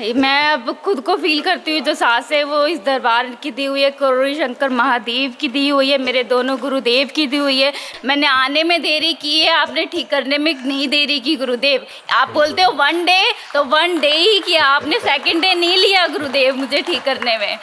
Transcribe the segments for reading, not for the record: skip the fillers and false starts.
मैं अब खुद को फील करती हूँ, जो सांस है वो इस दरबार की दी हुई है, करोड़ी शंकर महादेव की दी हुई है, मेरे दोनों गुरुदेव की दी हुई है। मैंने आने में देरी की है, आपने ठीक करने में नहीं देरी की गुरुदेव। आप बोलते हो 1 डे, तो 1 डे ही किया आपने, 2nd डे नहीं लिया गुरुदेव मुझे ठीक करने में।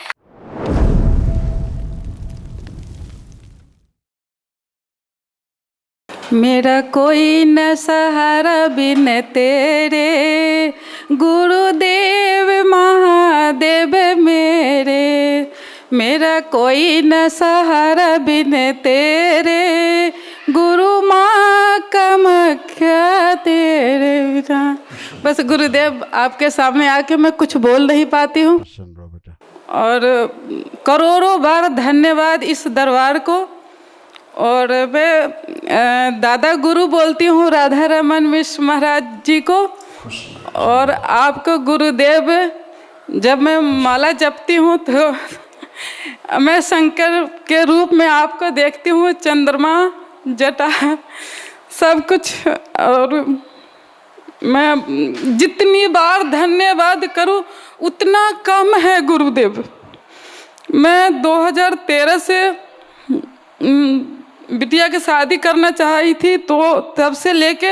मेरा कोई न सहारा बिन तेरे, गुरुदेव महादेव मेरे। मेरा कोई न सहारा बिन तेरे, गुरु माँ कामाख्या तेरे बिना। बस गुरुदेव आपके सामने आके मैं कुछ बोल नहीं पाती हूँ, और करोड़ों बार धन्यवाद इस दरबार को। और मैं दादा गुरु बोलती हूँ राधा रमन मिश्र महाराज जी को। और आपको गुरुदेव, जब मैं माला जपती हूँ तो मैं शंकर के रूप में आपको देखती हूँ, चंद्रमा जटा सब कुछ। और मैं जितनी बार धन्यवाद करूँ उतना कम है गुरुदेव। मैं 2013 से बिटिया की शादी करना चाही थी, तो तब से लेके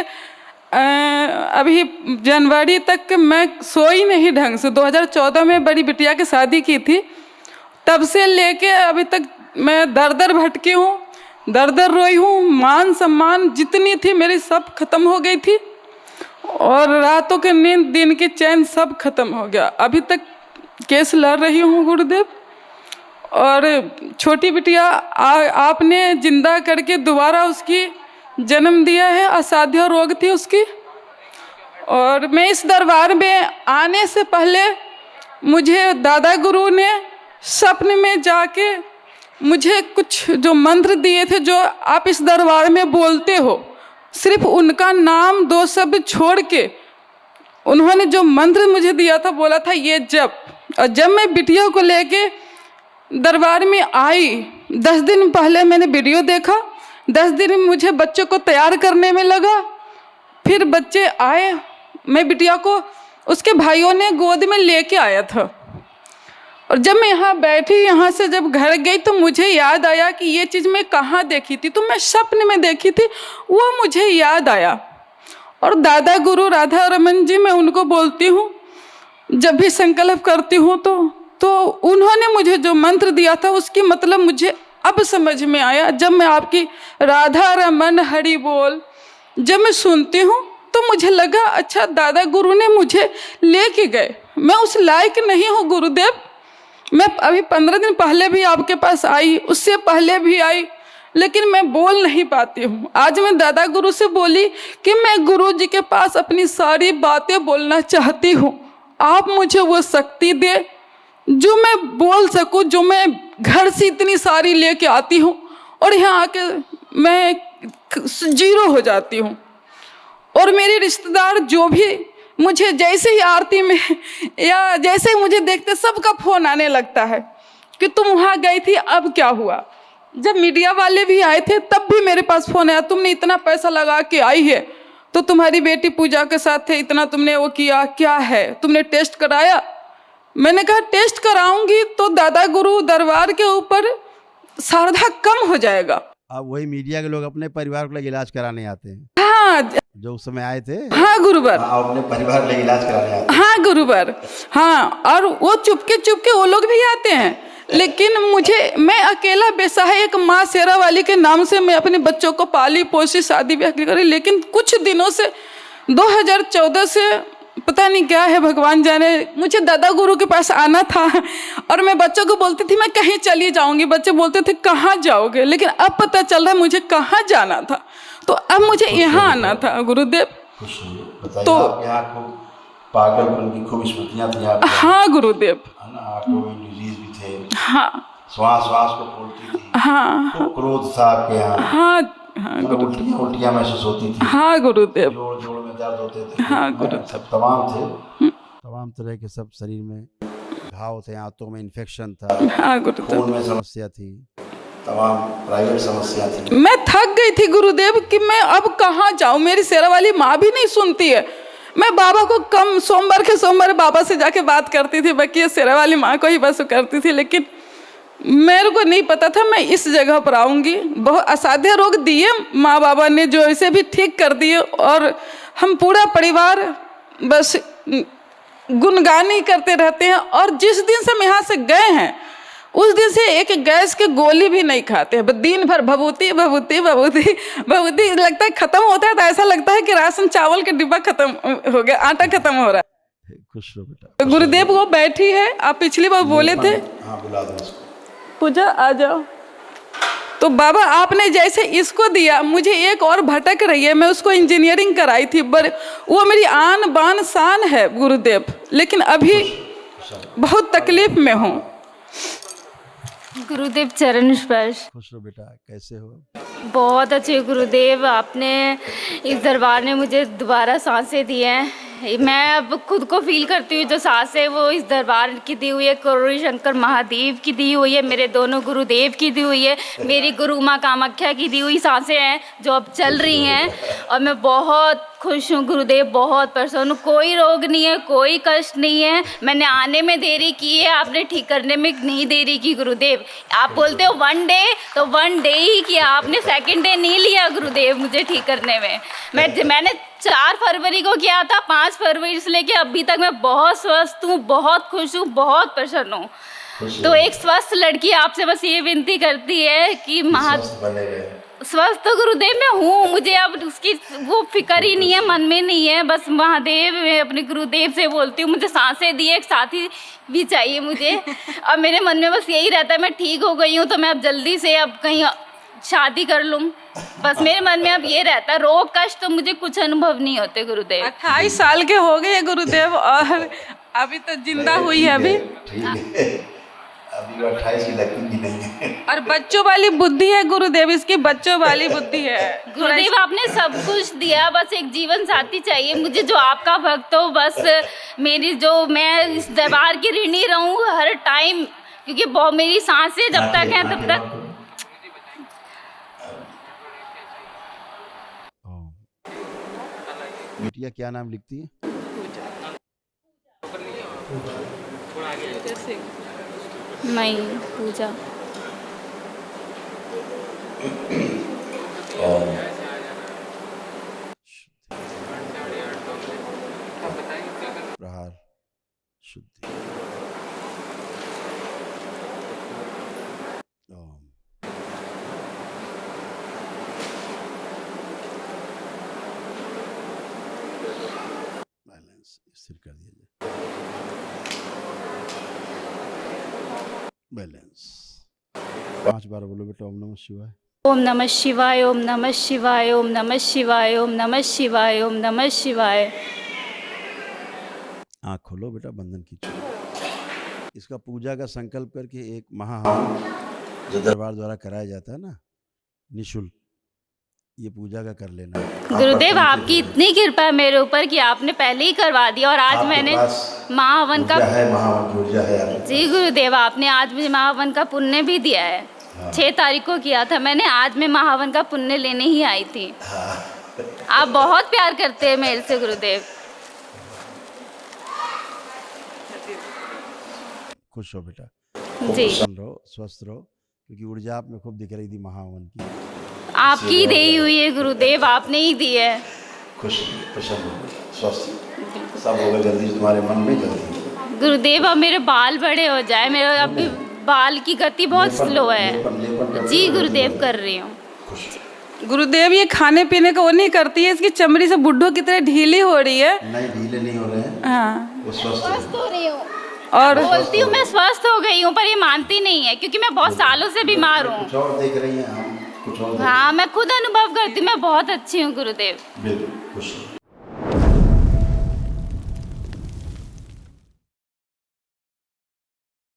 अभी जनवरी तक मैं सोई नहीं ढंग से। 2014 में बड़ी बिटिया की शादी की थी, तब से लेके अभी तक मैं दर दर भटकी हूँ, दर दर रोई हूँ। मान सम्मान जितनी थी मेरी सब खत्म हो गई थी, और रातों के नींद दिन की चैन सब खत्म हो गया। अभी तक केस लड़ रही हूँ गुरुदेव। और छोटी बिटिया आपने जिंदा करके दोबारा उसकी जन्म दिया है, असाध्य रोग थी उसकी। और मैं इस दरबार में आने से पहले मुझे दादा गुरु ने सपने में जाके मुझे कुछ जो मंत्र दिए थे, जो आप इस दरबार में बोलते हो, सिर्फ उनका नाम 2 शब्द छोड़ के उन्होंने जो मंत्र मुझे दिया था, बोला था ये जप। और जब मैं बिटिया को लेके दरबार में आई, 10 दिन पहले मैंने वीडियो देखा, 10 दिन में मुझे बच्चों को तैयार करने में लगा। फिर बच्चे आए, मैं बिटिया को उसके भाइयों ने गोद में लेके आया था। और जब मैं यहाँ बैठी, यहाँ से जब घर गई, तो मुझे याद आया कि ये चीज़ मैं कहाँ देखी थी। तो मैं सपने में देखी थी, वो मुझे याद आया। और दादा गुरु राधा रमन जी, मैं उनको बोलती हूँ जब भी संकल्प करती हूँ तो उन्होंने मुझे जो मंत्र दिया था उसकी मतलब मुझे अब समझ में आया। जब मैं आपकी राधा रमन हरि बोल जब मैं सुनती हूँ, तो मुझे लगा अच्छा दादा गुरु ने मुझे लेके गए, मैं उस लायक नहीं हूँ गुरुदेव। मैं अभी 15 दिन पहले भी आपके पास आई, उससे पहले भी आई, लेकिन मैं बोल नहीं पाती हूँ। आज मैं दादा गुरु से बोली कि मैं गुरु जी के पास अपनी सारी बातें बोलना चाहती हूँ। आप मुझे वो शक्ति दे जो मैं बोल सकूं, जो मैं घर से इतनी सारी लेके आती हूँ और यहाँ आके मैं 0 हो जाती हूँ। और मेरे रिश्तेदार जो भी मुझे जैसे ही आरती में या जैसे ही मुझे देखते, सबका फ़ोन आने लगता है कि तुम वहाँ गई थी, अब क्या हुआ। जब मीडिया वाले भी आए थे तब भी मेरे पास फ़ोन आया, तुमने इतना पैसा लगा के आई है, तो तुम्हारी बेटी पूजा के साथ थे, इतना तुमने वो किया, क्या है, तुमने टेस्ट कराया। मैंने कहा टेस्ट कराऊंगी तो दादा गुरु दरबार के ऊपर श्रद्धा कम हो जाएगा। अब वही मीडिया के लोग अपने परिवार को इलाज कराने आते हैं। हाँ, जो उस समय आए थे। हाँ गुरुवर, अपने परिवार के इलाज कराने आते हैं। हाँ गुरुवर, हाँ। और वो चुपके वो लोग भी आते हैं, लेकिन मैं अकेला बेसहाय एक माँ शेरा वाली के नाम से मैं अपने बच्चों को पाली पोसी शादी ब्याह करी। लेकिन कुछ दिनों से 2014 से पता नहीं क्या है, भगवान जाने, मुझे दादा गुरु के पास आना था। और मैं बच्चों को बोलती थी मैं कहीं चली जाऊंगी, बच्चे बोलते थे कहाँ जाओगे, लेकिन अब पता चल रहा है मुझे कहाँ जाना था। तो अब मुझे यहाँ आना था गुरुदेव। तो यहाँ खूब पागलपन की खूब स्मृतियाँ थी आपको। हाँ गुरुदेव, है ना, आपको डिजीज भी थे। हाँ, श्वास को फूलती थी। हाँ, तो क्रोध था आपके यहाँ। हाँ, हाँ उल्टियाँ महसूस होती थी। हाँ गुरुदेव, जोड़ में दर्द होते थे। हाँ गुरुदेव, सब तमाम थे, तमाम तरह के सब शरीर में घाव थे, आंतों में इन्फेक्शन था, हाँ गुरुदेव, खून में समस्या थी, तमाम प्राइवेट समस्या थी। मैं थक गई थी गुरुदेव कि मैं अब कहाँ जाऊँ। मेरी शेरा वाली माँ भी नहीं सुनती है। मैं बाबा को कम सोमवार के सोमवार बाबा से जाके बात करती थी, बाकी ये शेरा वाली माँ को ही बस करती थी। लेकिन मेरे को नहीं पता था मैं इस जगह पर आऊँगी। बहुत असाध्य रोग दिए माँ बाबा ने, जो इसे भी ठीक कर दिए। और हम पूरा परिवार बस गुणगान ही करते रहते हैं। और जिस दिन से हम यहाँ से गए हैं उस दिन से एक गैस की गोली भी नहीं खाते हैं। बस दिन भर भभूति भभूति भभूति भभूति। लगता है ख़त्म होता है तो ऐसा लगता है कि राशन चावल का डिब्बा खत्म हो गया, आटा खत्म हो रहा है। खुश रहो बेटा। गुरुदेव वो बैठी है, आप पिछली बार बोले थे। हाँ बुला दो उसको। पूजा आ जाओ। तो बाबा आपने जैसे इसको दिया, मुझे एक और भटक रही है। मैं उसको इंजीनियरिंग कराई थी, वो मेरी आन बान शान है गुरुदेव, लेकिन अभी बहुत तकलीफ में हूँ। गुरुदेव चरण स्पर्श। खुश रहो बेटा, कैसे हो? बहुत अच्छे गुरुदेव, आपने इस दरबार ने मुझे दोबारा सांसें दी हैं। मैं अब खुद को फील करती हूँ, जो सांसें वो इस दरबार की दी हुई है, करोड़ी शंकर महादेव की दी हुई है, मेरे दोनों गुरुदेव की दी हुई है, मेरी गुरु माँ कामाख्या की दी हुई सांसें हैं जो अब चल रही हैं। और मैं बहुत खुश हूँ गुरुदेव, बहुत प्रसन्न हूँ। कोई रोग नहीं है, कोई कष्ट नहीं है। मैंने आने में देरी की है, आपने ठीक करने में नहीं देरी की गुरुदेव। आप बोलते हो 1 डे, तो 1 डे ही किया आपने, 2nd डे नहीं लिया गुरुदेव मुझे ठीक करने में। मैंने 4 फरवरी को किया था, 5 फरवरी से लेके अभी तक मैं बहुत स्वस्थ हूँ, बहुत खुश हूँ, बहुत प्रसन्न हूँ। तो एक स्वस्थ लड़की आपसे बस ये विनती करती है कि स्वस्थ तो गुरुदेव मैं हूँ, मुझे अब उसकी वो फिक्र ही नहीं है, मन में नहीं है। बस महादेव, मैं अपने गुरुदेव से बोलती हूँ मुझे सांसें दिए, एक साथी भी चाहिए मुझे। अब मेरे मन में बस यही रहता है, मैं ठीक हो गई हूँ तो मैं अब जल्दी से अब कहीं शादी कर लूँ। बस मेरे मन में अब ये रहता है, रोग कष्ट तो मुझे कुछ अनुभव नहीं होते गुरुदेव। 28 साल के हो गए गुरुदेव और अभी तो जिंदा हुई है अभी। अभी 28 की लगती नहीं है। और बच्चों वाली बुद्धि है गुरुदेव, इसकी बच्चों वाली बुद्धि है। गुरुदेव आपने सब कुछ दिया, बस एक जीवन साथी चाहिए मुझे जो आपका भक्त हो। बस मेरी जो, मैं इस दरबार की ऋणी रहूं हर टाइम, क्योंकि मेरी सांसें जब तक हैं तब तक। बिटिया क्या नाम लिखती है? मई पूजा। प्रहार शुद्धि। ओम। बैलेंस स्थिर कर दिया जाए। बैलेंस 5 बार बोलो बेटा। ओम नमः शिवाय। ओम नमः शिवाय, ओम नमः शिवाय, ओम नमः शिवाय, ओम नमः शिवाय, ओम नमः शिवाय। आँख खोलो बेटा, बंधन खींचो। इसका पूजा का संकल्प करके एक महाहवन जो दरबार द्वारा कराया जाता है ना, निःशुल्क, ये पूजा का कर लेना। गुरुदेव आपकी इतनी कृपा है मेरे ऊपर कि आपने पहले ही करवा दिया और आज मैंने महाहवन का ऊर्जा है। जी गुरुदेव, आपने आज मुझे महाहवन का पुण्य भी दिया है। 6 तारीख को किया था मैंने, आज मैं महाहवन का पुण्य लेने ही आई थी। आप बहुत प्यार करते हैं मेरे से गुरुदेव। खुश हो बेटा, जी रहो, स्वस्थ रहो, क्योंकि ऊर्जा आप में खूब दिख रही थी महाहवन की। आपकी दी हुई है गुरुदेव, आपने ही दी है। खुश, प्रसन्न, स्वस्थ सब होगा जल्दी तुम्हारे मन में जल्दी। गुरुदेव अब मेरे बाल बड़े हो जाए, मेरे अभी बाल की गति बहुत स्लो है। जी गुरुदेव कर रही हूँ। गुरुदेव ये खाने पीने का वो नहीं करती है, इसकी चमड़ी से बुड्ढों की तरह ढीली हो रही है। नहीं, ढीले नहीं हो रहे हैं। हाँ, वो स्वस्थ हो रही हूँ और बोलती हूँ मैं स्वस्थ हो गई हूँ, पर ये मानती नहीं है क्योंकि मैं बहुत सालों से बीमार हूँ। कुछ और देख रही हैं हम, कुछ और। हाँ, मैं खुद अनुभव करती हूँ, मैं बहुत अच्छी हूँ गुरुदेव। बिल्कुल खुश।